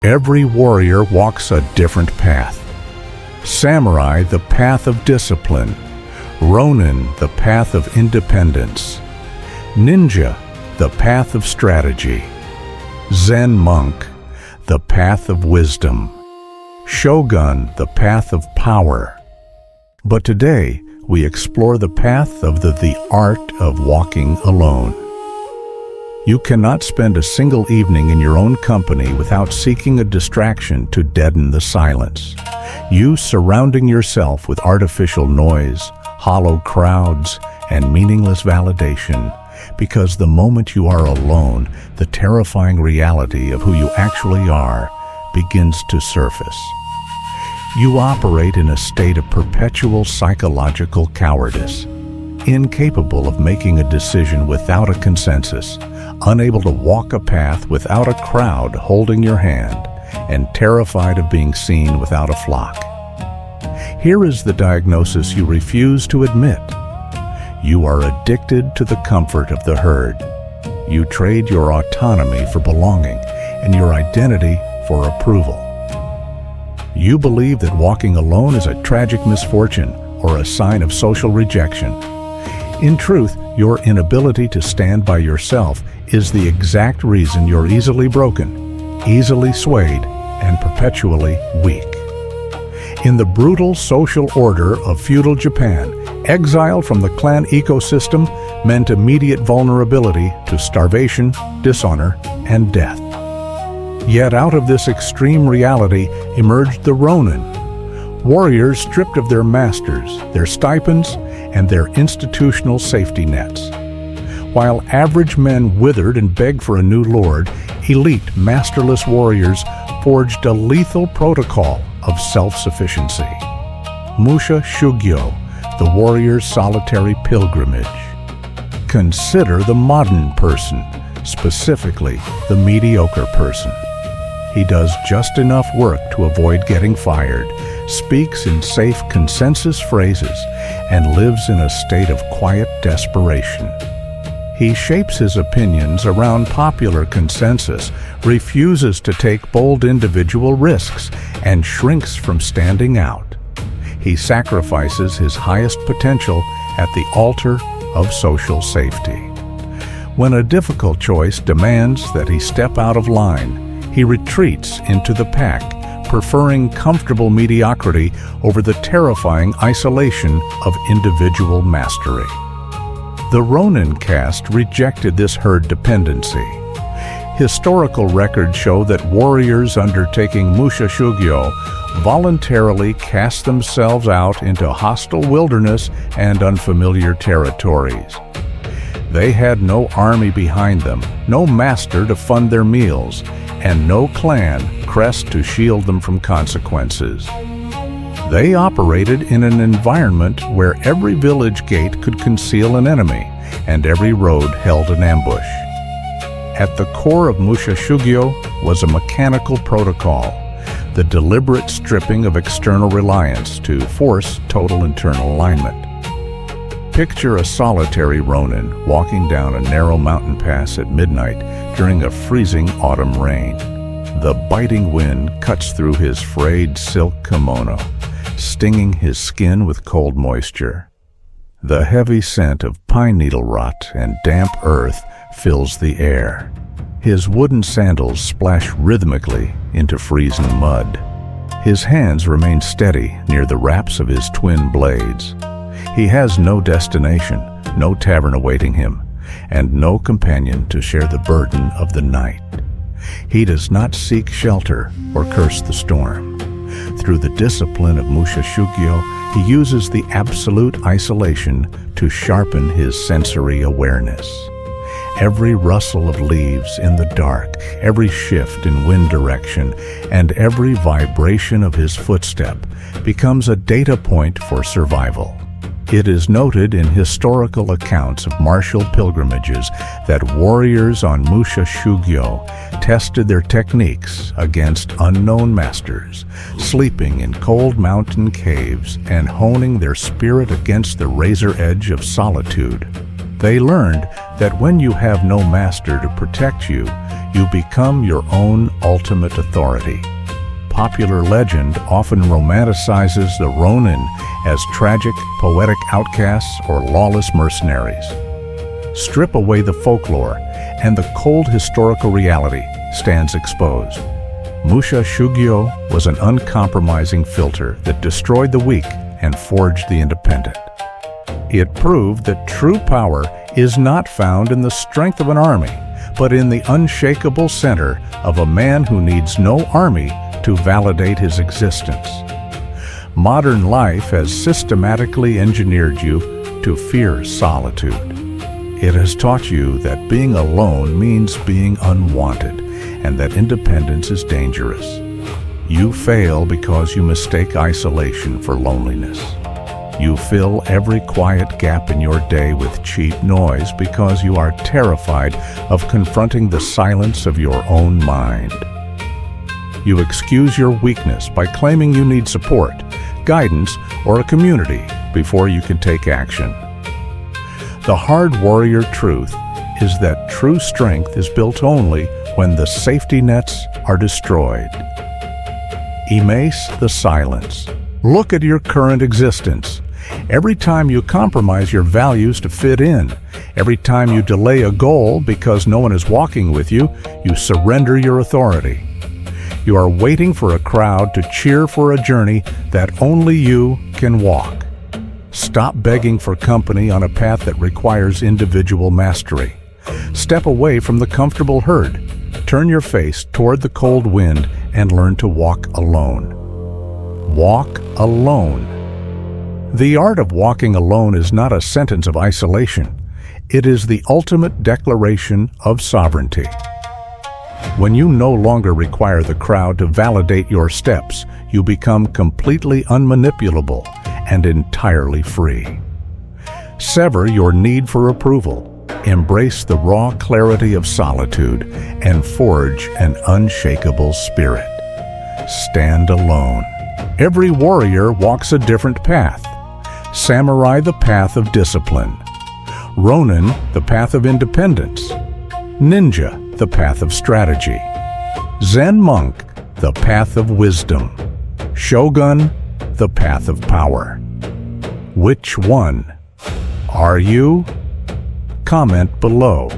Every warrior walks a different path. Samurai, the path of discipline. Ronin, the path of independence. Ninja, the path of strategy. Zen monk, the path of wisdom. Shogun, the path of power. But today, we explore the path of the art of walking alone. You cannot spend a single evening in your own company without seeking a distraction to deaden the silence. You surrounding yourself with artificial noise, hollow crowds, and meaningless validation, because the moment you are alone, the terrifying reality of who you actually are begins to surface. You operate in a state of perpetual psychological cowardice, incapable of making a decision without a consensus, unable to walk a path without a crowd holding your hand, and terrified of being seen without a flock. Here is the diagnosis you refuse to admit. You are addicted to the comfort of the herd. You trade your autonomy for belonging and your identity for approval. You believe that walking alone is a tragic misfortune or a sign of social rejection. In truth, your inability to stand by yourself is the exact reason you're easily broken, easily swayed, and perpetually weak. In the brutal social order of feudal Japan, exile from the clan ecosystem meant immediate vulnerability to starvation, dishonor, and death. Yet out of this extreme reality emerged the Ronin, warriors stripped of their masters, their stipends, and their institutional safety nets. While average men withered and begged for a new lord, elite, masterless warriors forged a lethal protocol of self-sufficiency. Musha Shugyo, the warrior's solitary pilgrimage. Consider the modern person, specifically the mediocre person. He does just enough work to avoid getting fired, speaks in safe consensus phrases, and lives in a state of quiet desperation. He shapes his opinions around popular consensus, refuses to take bold individual risks, and shrinks from standing out. He sacrifices his highest potential at the altar of social safety. When a difficult choice demands that he step out of line, he retreats into the pack, preferring comfortable mediocrity over the terrifying isolation of individual mastery. The Ronin caste rejected this herd dependency. Historical records show that warriors undertaking Musha Shugyo voluntarily cast themselves out into hostile wilderness and unfamiliar territories. They had no army behind them, no master to fund their meals, and no clan crest to shield them from consequences. They operated in an environment where every village gate could conceal an enemy, and every road held an ambush. At the core of Musha Shugyo was a mechanical protocol, the deliberate stripping of external reliance to force total internal alignment. Picture a solitary Ronin walking down a narrow mountain pass at midnight during a freezing autumn rain. The biting wind cuts through his frayed silk kimono, stinging his skin with cold moisture. The heavy scent of pine needle rot and damp earth fills the air. His wooden sandals splash rhythmically into freezing mud. His hands remain steady near the wraps of his twin blades. He has no destination, no tavern awaiting him, and no companion to share the burden of the night. He does not seek shelter or curse the storm. Through the discipline of Musha Shugyo, he uses the absolute isolation to sharpen his sensory awareness. Every rustle of leaves in the dark, every shift in wind direction, and every vibration of his footstep becomes a data point for survival. It is noted in historical accounts of martial pilgrimages that warriors on Musha Shugyo tested their techniques against unknown masters, sleeping in cold mountain caves and honing their spirit against the razor edge of solitude. They learned that when you have no master to protect you, you become your own ultimate authority. Popular legend often romanticizes the Ronin as tragic, poetic outcasts or lawless mercenaries. Strip away the folklore, and the cold historical reality stands exposed. Musha Shugyo was an uncompromising filter that destroyed the weak and forged the independent. It proved that true power is not found in the strength of an army, but in the unshakable center of a man who needs no army to validate his existence. Modern life has systematically engineered you to fear solitude. It has taught you that being alone means being unwanted, and that independence is dangerous. You fail because you mistake isolation for loneliness. You fill every quiet gap in your day with cheap noise because you are terrified of confronting the silence of your own mind. You excuse your weakness by claiming you need support, guidance, or a community before you can take action. The hard warrior truth is that true strength is built only when the safety nets are destroyed. Emace the silence. Look at your current existence. Every time you compromise your values to fit in, every time you delay a goal because no one is walking with you, you surrender your authority. You are waiting for a crowd to cheer for a journey that only you can walk. Stop begging for company on a path that requires individual mastery. Step away from the comfortable herd. Turn your face toward the cold wind and learn to walk alone. Walk alone. The art of walking alone is not a sentence of isolation. It is the ultimate declaration of sovereignty. When you no longer require the crowd to validate your steps, you become completely unmanipulable and entirely free. Sever your need for approval. Embrace the raw clarity of solitude and forge an unshakable spirit. Stand alone. Every warrior walks a different path. Samurai, the path of discipline. Ronin, the path of independence. Ninja, the path of strategy. Zen monk, the path of wisdom. Shogun, the path of power. Which one are you? Comment below.